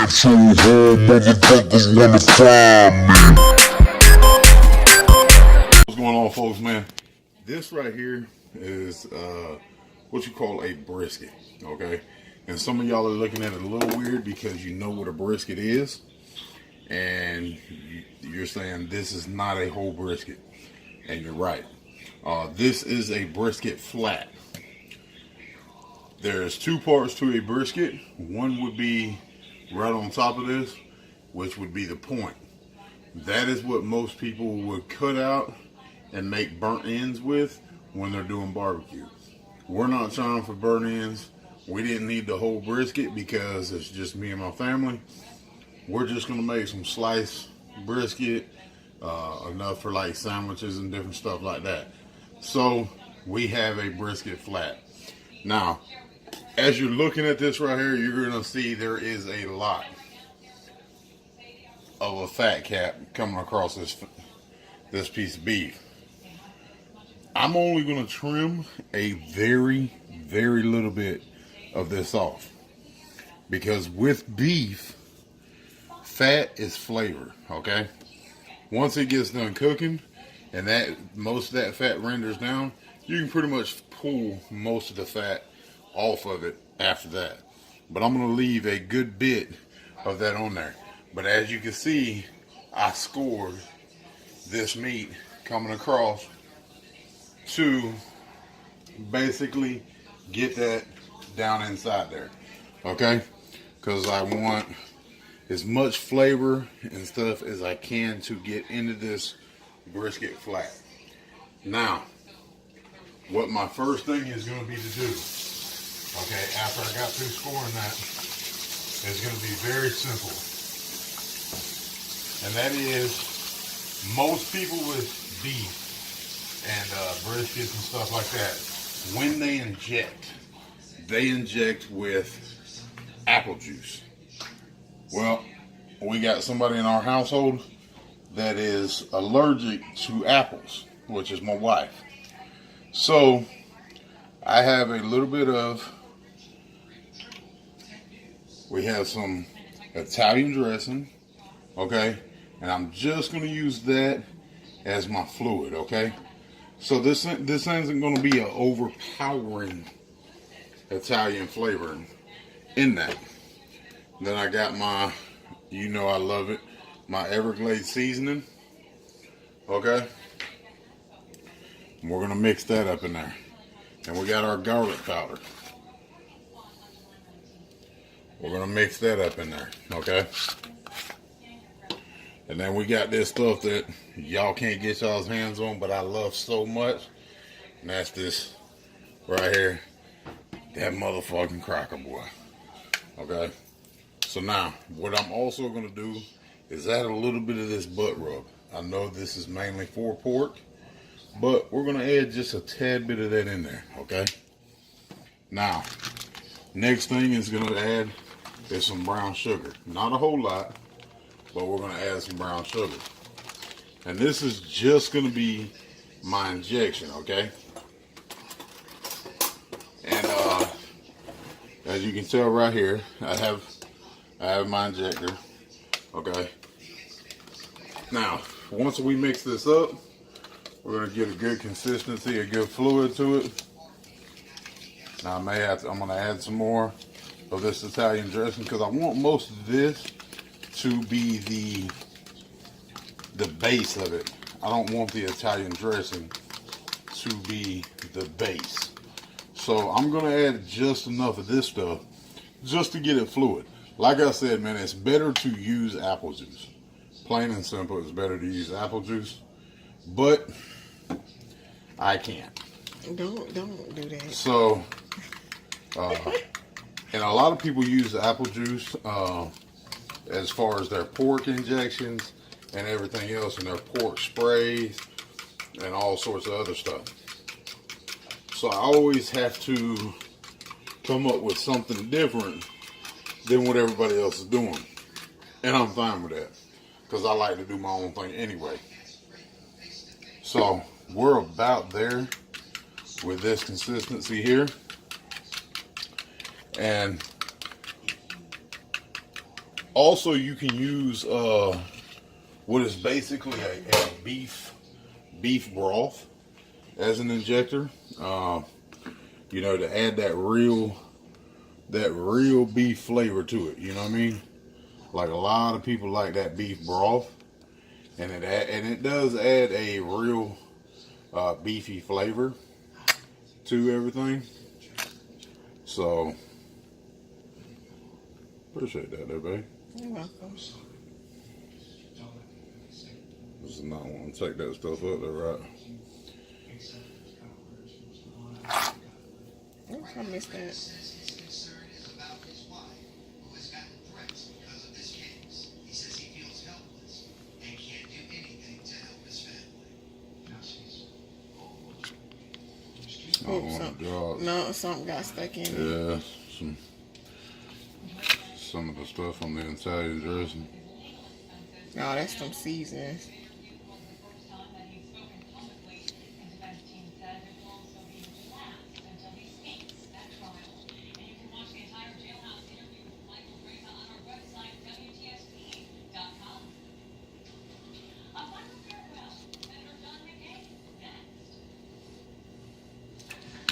so hard, motherfuckers wanna find me. What's going on, folks, man? This right here is what you call a brisket, okay? And some of y'all are looking at it a little weird because you know what a brisket is, and you're saying this is not a whole brisket, and you're right. This is a brisket flat. There's two parts to a brisket. One would be right on top of this, which would be the point. That is what most people would cut out and make burnt ends with when they're doing barbecue. We're not trying for burnt ends. We didn't need the whole brisket because it's just me and my family. We're just gonna make some sliced brisket, enough for like sandwiches and different stuff like that. So we have a brisket flat. Now, as you're looking at this right here, you're gonna see there is a lot of a fat cap coming across this piece of beef. I'm only going to trim a very, very little bit of this off, because with beef, fat is flavor, okay? Once it gets done cooking and most of that fat renders down, you can pretty much pull most of the fat off of it after that. But I'm going to leave a good bit of that on there. But as you can see, I scored this meat coming across to basically get that down inside there, okay? Because I want as much flavor and stuff as I can to get into this brisket flat. Now, what my first thing is going to be to do, okay, after I got through scoring that, is going to be very simple. And that is, most people with beef and briskets and stuff like that, when they inject with apple juice. Well, we got somebody in our household that is allergic to apples, which is my wife. So I have a little bit of, we have some Italian dressing, okay? And I'm just going to use that as my fluid, okay? So this isn't going to be an overpowering Italian flavor in that. Then I got my, you know I love it, my Everglades seasoning, okay? And we're going to mix that up in there. And we got our garlic powder. We're going to mix that up in there, okay? And then we got this stuff that y'all can't get y'all's hands on, but I love so much. And that's this right here. That motherfucking cracker boy. Okay? So now, what I'm also going to do is add a little bit of this butt rub. I know this is mainly for pork, but we're going to add just a tad bit of that in there. Okay? Now, next thing is going to add is some brown sugar. Not a whole lot, but we're going to add some brown sugar. And this is just going to be my injection, okay? And as you can tell right here, I have my injector, okay? Now, once we mix this up, we're going to get a good consistency, a good fluid to it. Now I'm going to add some more of this Italian dressing because I want most of this to be the base of it. I don't want the Italian dressing to be the base. So I'm going to add just enough of this stuff just to get it fluid. Like I said, man, it's better to use apple juice. Plain and simple, it's better to use apple juice. But I can't. Don't do that. So, and a lot of people use apple juice as far as their pork injections and everything else, and their pork sprays and all sorts of other stuff. So I always have to come up with something different than what everybody else is doing. And I'm fine with that, because I like to do my own thing anyway. So we're about there with this consistency here. And Also, you can use what is basically a beef broth as an injector. You know, to add that real beef flavor to it. You know what I mean? Like a lot of people like that beef broth, and it does add a real beefy flavor to everything. So appreciate that, there, babe. You're welcome. This is not want to take that stuff up there, right? Oops, I missed that. No, something got stuck in it. Yeah, some of the stuff on the Italian dressing. No, that's some seasonings.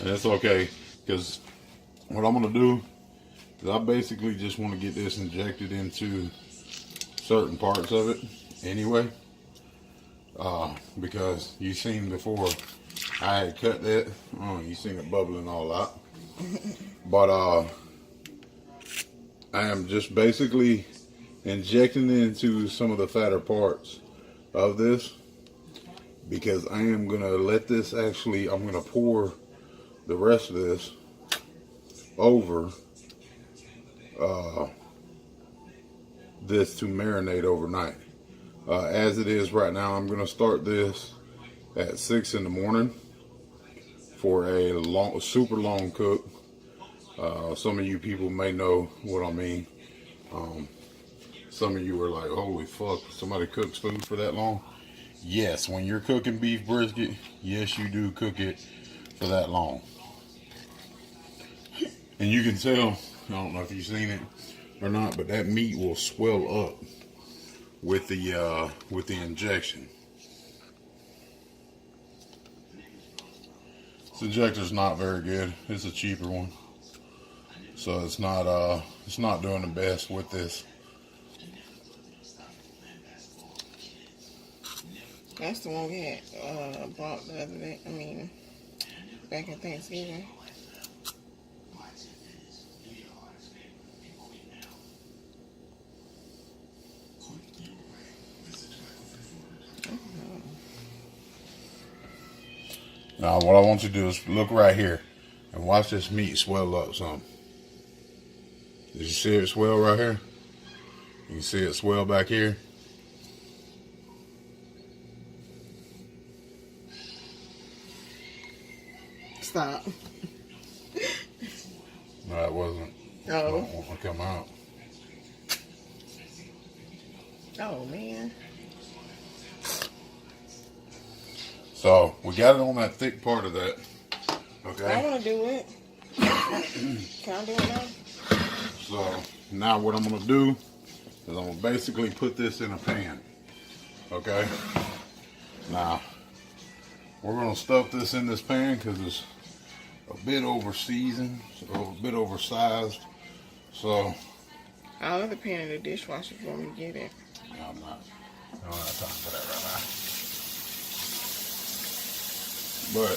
And that's okay, because what I'm going to do is I basically just want to get this injected into certain parts of it anyway. Because you seen before, I had cut that. Oh, you seen it bubbling all out. But I am just basically injecting it into some of the fatter parts of this, because I am going to let this actually, I'm going to pour the rest of this over this to marinate overnight. As it is right now, I'm going to start this at 6 in the morning for a super long cook. Some of you people may know what I mean. Some of you are like, holy fuck, somebody cooks food for that long? Yes, when you're cooking beef brisket, yes, you do cook it for that long. And you can tell, I don't know if you've seen it or not, but that meat will swell up with the injection. This injector's not very good. It's a cheaper one, so it's not doing the best with this. That's the one we had bought the other day. I mean, back in Thanksgiving. Now, what I want you to do is look right here and watch this meat swell up some. Did you see it swell right here? You can see it swell back here. Stop. No, it wasn't. Oh. I don't want to come out. Oh, man. So, we got it on that thick part of that. Okay? I want to do it. Can I do it now? So, now what I'm going to do is I'm going to basically put this in a pan. Okay? Now, we're going to stuff this in this pan because it's a bit over seasoned, a bit oversized. So, I'll let the pan in the dishwasher for me to get it. no, I don't have time for that right now. But,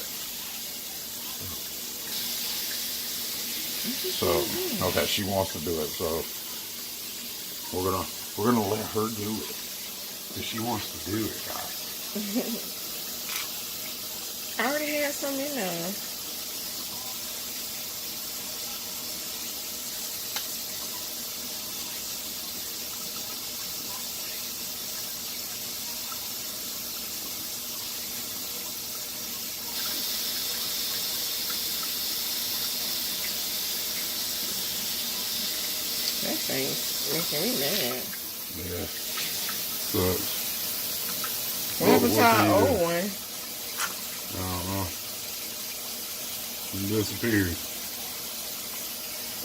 so, okay, she wants to do it, so we're gonna let her do it, because she wants to do it, guys. I already had some in there. That thing's making me mad. Yeah. Sucks. What happened to our old one? I don't know. It disappeared.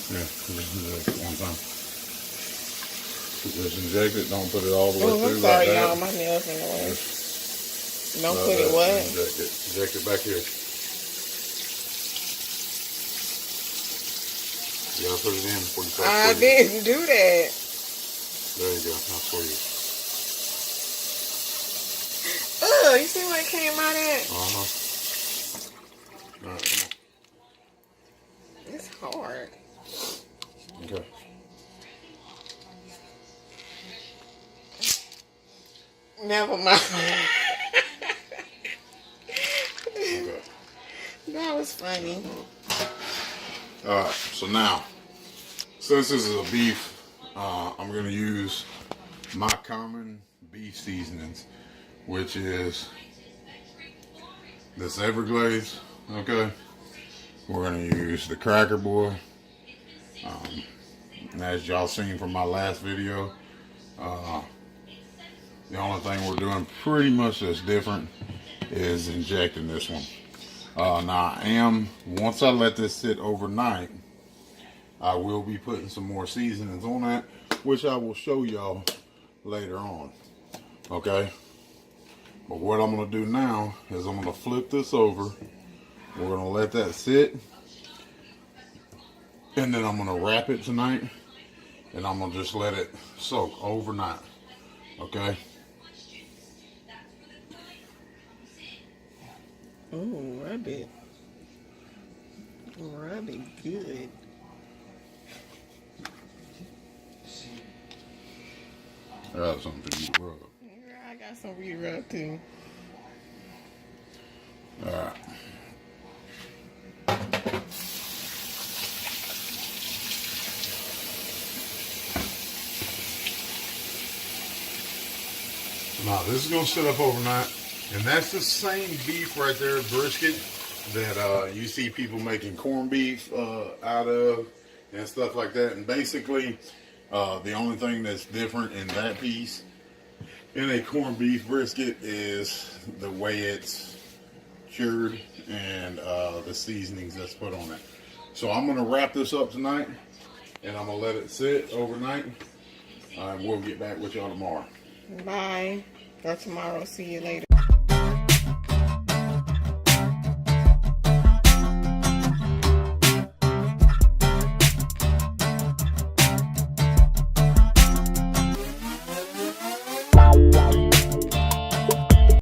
Yeah, let's do that one time. Just inject it. Don't put it all the way Oh, through I'm sorry, like y'all. that. My nails in the way. Don't Like put it that. what? Inject it. Inject it back here. You gotta put it in before you start I squeezing. didn't do that. There you go. Now squeeze. Ugh, you see what it came out at? Uh-huh. All right, come It's hard. on. Okay. Never mind. Okay. That was funny. All right. So now, since this is a beef, I'm gonna use my common beef seasonings, which is this Everglades. Okay. We're gonna use the Cracker Boy. And as y'all seen from my last video, the only thing we're doing pretty much that's different is injecting this one. Now once I let this sit overnight, I will be putting some more seasonings on that, which I will show y'all later on. Okay? But what I'm going to do now is I'm going to flip this over. We're going to let that sit. And then I'm going to wrap it tonight. And I'm going to just let it soak overnight. Okay? Ooh, rub it. Rub it good. I got something for you to rub. Yeah, I got some re-rub too. Alright. Now this is going to sit up overnight. And that's the same beef right there, brisket, that you see people making corned beef out of and stuff like that. And basically, the only thing that's different in that piece in a corned beef brisket is the way it's cured and the seasonings that's put on it. So I'm going to wrap this up tonight, and I'm going to let it sit overnight. And we'll get back with y'all tomorrow. Bye. Or tomorrow. See you later.